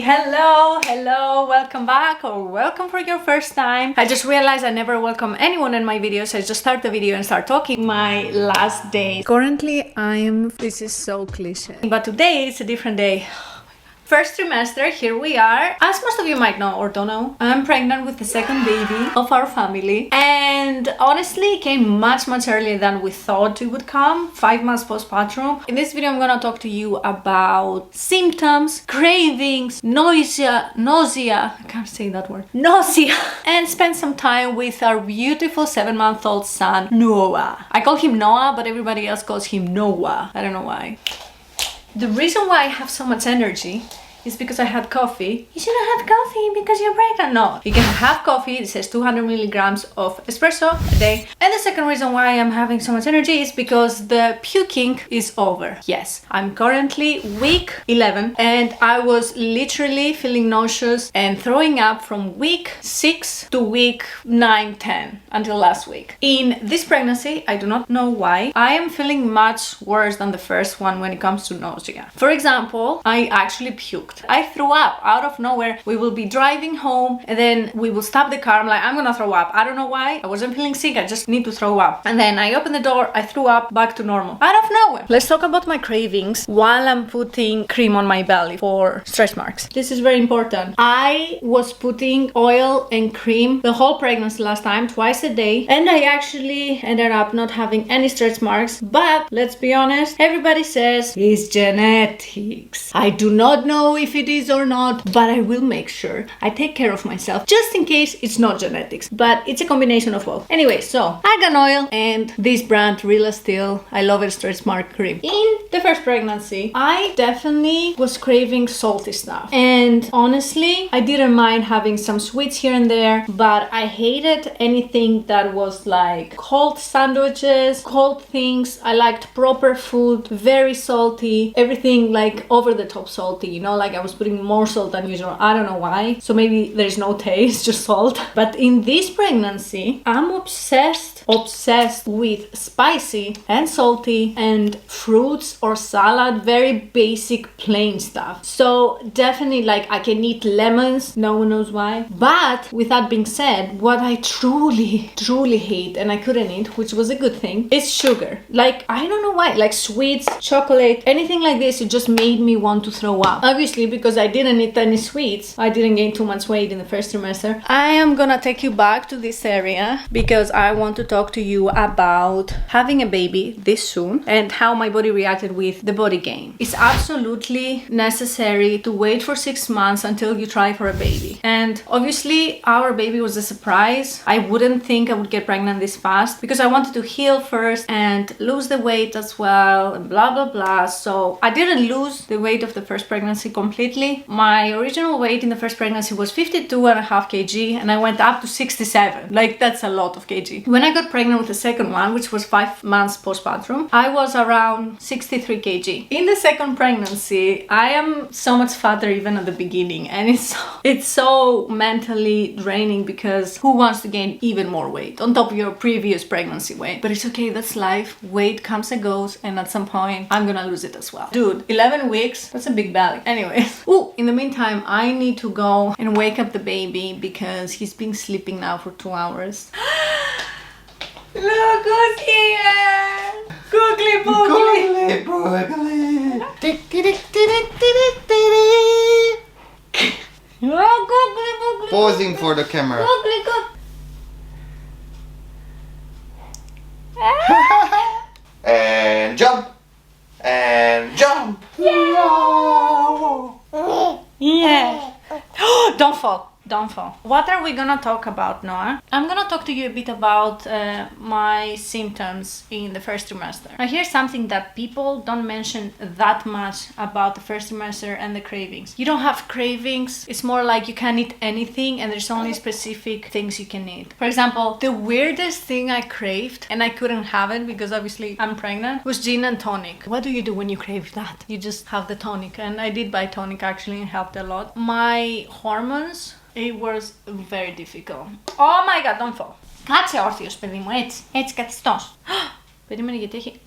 Hello, welcome back or welcome for your first time. I just realized I never welcome anyone in my videos. I just start the video and start talking. My last day. Currently, this is so cliche. But today is a different day. First trimester, here we are. As most of you might know or don't know, I'm pregnant with the second baby of our family. And honestly, it came much earlier than we thought it would come. 5 months postpartum. In this video, I'm gonna talk to you about symptoms, cravings, nausea, I can't say that word, nausea, and spend some time with our beautiful 7-month-old son, Noah. I call him Noah, but everybody else calls him Noah. I don't know why. The reason why I have so much energy is because I had coffee. You shouldn't have coffee because you're pregnant. No, you can have coffee. It says 200 milligrams of espresso a day. And the second reason why I'm having so much energy is because the puking is over. Yes, I'm currently week 11 and I was literally feeling nauseous and throwing up from week 6 to week 9, 10 until last week. In this pregnancy, I do not know why, I am feeling much worse than the first one when it comes to nausea. For example, I actually puked. I threw up out of nowhere. We will be driving home and then we will stop the car. I'm like, I'm gonna throw up. I don't know why. I wasn't feeling sick. I just need to throw up. And then I opened the door. I threw up back to normal. Out of nowhere. Let's talk about my cravings while I'm putting cream on my belly for stretch marks. This is very important. I was putting oil and cream the whole pregnancy last time, twice a day. And I actually ended up not having any stretch marks. But let's be honest, everybody says it's genetics. I do not know if it is or not, but I will make sure I take care of myself just in case it's not genetics, but it's a combination of both. Anyway, so argan oil and this brand Real Steel, I love it, stretch mark cream. In the first pregnancy, I definitely was craving salty stuff, and honestly, I didn't mind having some sweets here and there, but I hated anything that was like cold sandwiches, cold things. I liked proper food, very salty, everything like over the top salty, you know, like I was putting more salt than usual. I don't know why. So maybe there's no taste, just salt. But in this pregnancy, I'm obsessed with spicy and salty and fruits or salad, very basic plain stuff. So definitely like I can eat lemons, no one knows why. But with that being said, what I truly hate and I couldn't eat, which was a good thing, is sugar. Like I don't know why, like sweets, chocolate, anything like this, it just made me want to throw up. Obviously, because I didn't eat any sweets, I didn't gain too much weight in the first trimester. I am gonna take you back to this area because I want to talk to you about having a baby this soon and how my body reacted with the body gain. It's absolutely necessary to wait for 6 months until you try for a baby. And obviously, our baby was a surprise. I wouldn't think I would get pregnant this fast because I wanted to heal first and lose the weight as well and blah blah blah. So I didn't lose the weight of the first pregnancy completely. My original weight in the first pregnancy was 52.5 kg and I went up to 67. Like that's a lot of kg. When I got pregnant with the second one, which was 5 months postpartum, I was around 63 kg. In the second pregnancy, I am so much fatter even at the beginning, and it's so mentally draining because who wants to gain even more weight on top of your previous pregnancy weight? But it's okay, that's life. Weight comes and goes, and at some point I'm gonna lose it as well. Dude, 11 weeks, that's a big belly. Anyway, in the meantime, I need to go and wake up the baby because he's been sleeping now for 2 hours. Look who's here! Googly boogly! Oh, googly boogly! Posing for the camera. Googly goog. And jump! And jump! Yeah. Don't fall. What are we gonna talk about, Noah? I'm gonna talk to you a bit about my symptoms in the first trimester. Now here's something that people don't mention that much about the first trimester and the cravings. You don't have cravings. It's more like you can eat anything and there's only specific things you can eat. For example, the weirdest thing I craved, and I couldn't have it because obviously I'm pregnant, was gin and tonic. What do you do when you crave that? You just have the tonic, and I did buy tonic actually, it helped a lot. My hormones, it was very difficult. Oh my god, don't fall. Κάτσε όρθιος, παιδί μου, έτσι. Έτσι καθιστός. Περίμενε γιατί έχει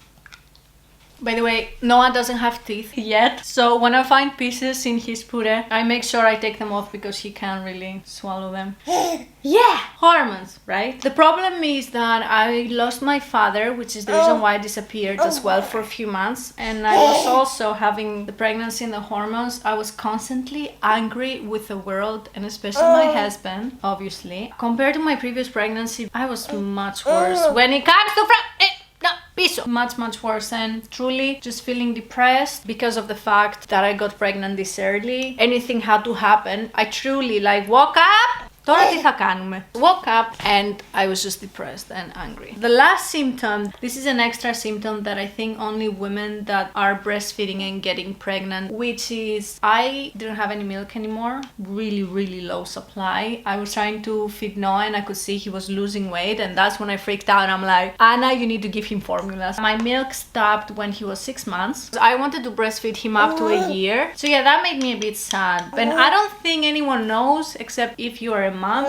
By the way, Noah doesn't have teeth yet, so when I find pieces in his puree, I make sure I take them off because he can't really swallow them. Yeah! Hormones, right? The problem is that I lost my father, which is the reason why I disappeared as well for a few months. And I was also having the pregnancy and the hormones. I was constantly angry with the world and especially my husband, obviously. Compared to my previous pregnancy, I was much worse when it comes to much worse, and truly just feeling depressed because of the fact that I got pregnant this early. Anything had to happen. I truly woke up. Woke up and I was just depressed and angry. The last symptom, this is an extra symptom that I think only women that are breastfeeding and getting pregnant, which is I didn't have any milk anymore. Really low supply. I was trying to feed Noah and I could see he was losing weight, and that's when I freaked out. I'm like, Anna, you need to give him formulas. My milk stopped when he was 6 months. I wanted to breastfeed him up to a year. So yeah, that made me a bit sad. And I don't think anyone knows, except if you are a mom,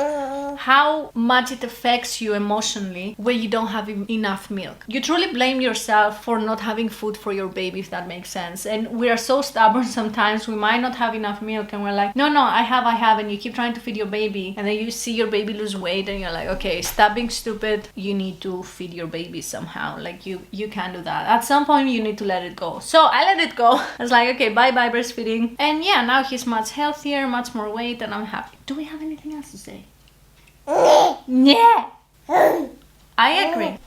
how much it affects you emotionally when you don't have enough milk. You truly blame yourself for not having food for your baby, if that makes sense. And we are so stubborn sometimes. We might not have enough milk and we're like, no, I have, and you keep trying to feed your baby, and then you see your baby lose weight and you're like, okay, stop being stupid. You need to feed your baby somehow. Like you can't do that. At some point you need to let it go. So I let it go. I was like, okay, bye breastfeeding. And yeah, now he's much healthier, much more weight, and I'm happy. Do we have anything else to say? Yeah. I agree.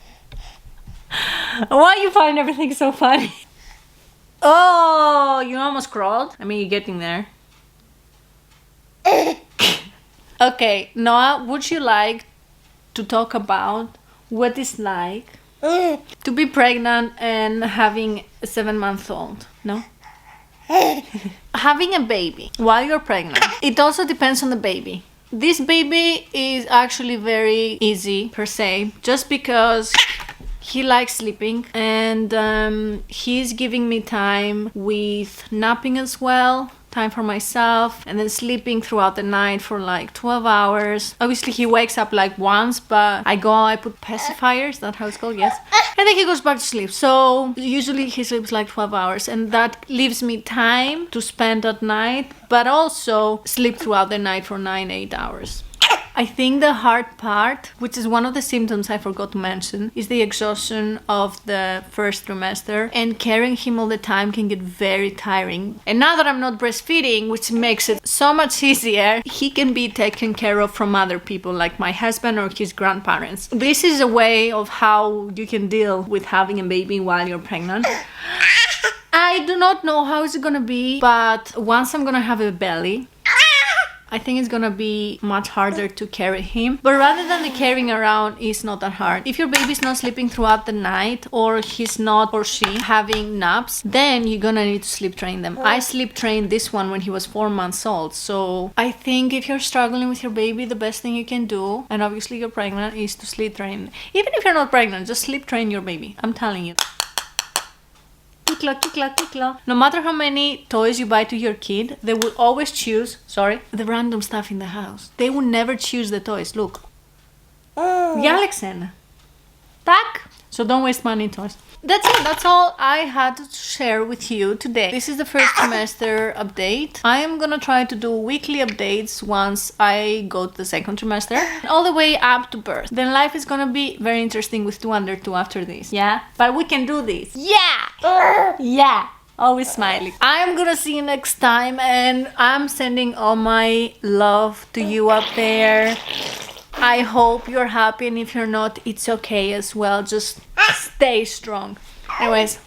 Why you find everything so funny? Oh, you almost crawled. I mean, you're getting there. Okay, Noah, would you like to talk about what it's like to be pregnant and having a 7-month-old? No? Having a baby while you're pregnant, it also depends on the baby. This baby is actually very easy per se, just because he likes sleeping, and he's giving me time with napping as well, time for myself, and then sleeping throughout the night for 12 hours. Obviously he wakes up once, but I put pacifiers, that's how it's called, yes, and then he goes back to sleep. So usually he sleeps 12 hours, and that leaves me time to spend at night, but also sleep throughout the night for 9-8 hours. I think the hard part, which is one of the symptoms I forgot to mention, is the exhaustion of the first trimester, and carrying him all the time can get very tiring. And now that I'm not breastfeeding, which makes it so much easier, he can be taken care of from other people like my husband or his grandparents. This is a way of how you can deal with having a baby while you're pregnant. I do not know how it's gonna be, but once I'm gonna have a belly, I think it's gonna be much harder to carry him. But rather than the carrying around, it's not that hard. If your baby's not sleeping throughout the night, or he's not or she having naps, then you're gonna need to sleep train them. I sleep trained this one when he was 4 months old. So I think if you're struggling with your baby, the best thing you can do, and obviously you're pregnant, is to sleep train. Even if you're not pregnant, just sleep train your baby. I'm telling you. No matter how many toys you buy to your kid, they will always choose, the random stuff in the house. They will never choose the toys. Look. Alexander. Tak. So don't waste money in toys. That's it. That's all I had to share with you today. This is the first trimester update. I am gonna try to do weekly updates once I go to the second trimester, all the way up to birth. Then life is gonna be very interesting with 2 under 2 after this. Yeah? But we can do this. Yeah! Yeah! Always smiling. I'm gonna see you next time, and I'm sending all my love to you up there. I hope you're happy, and if you're not, it's okay as well. Just stay strong. Anyways,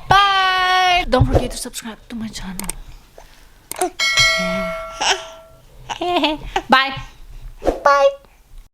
bye! Don't forget to subscribe to my channel. Yeah. Bye! Bye!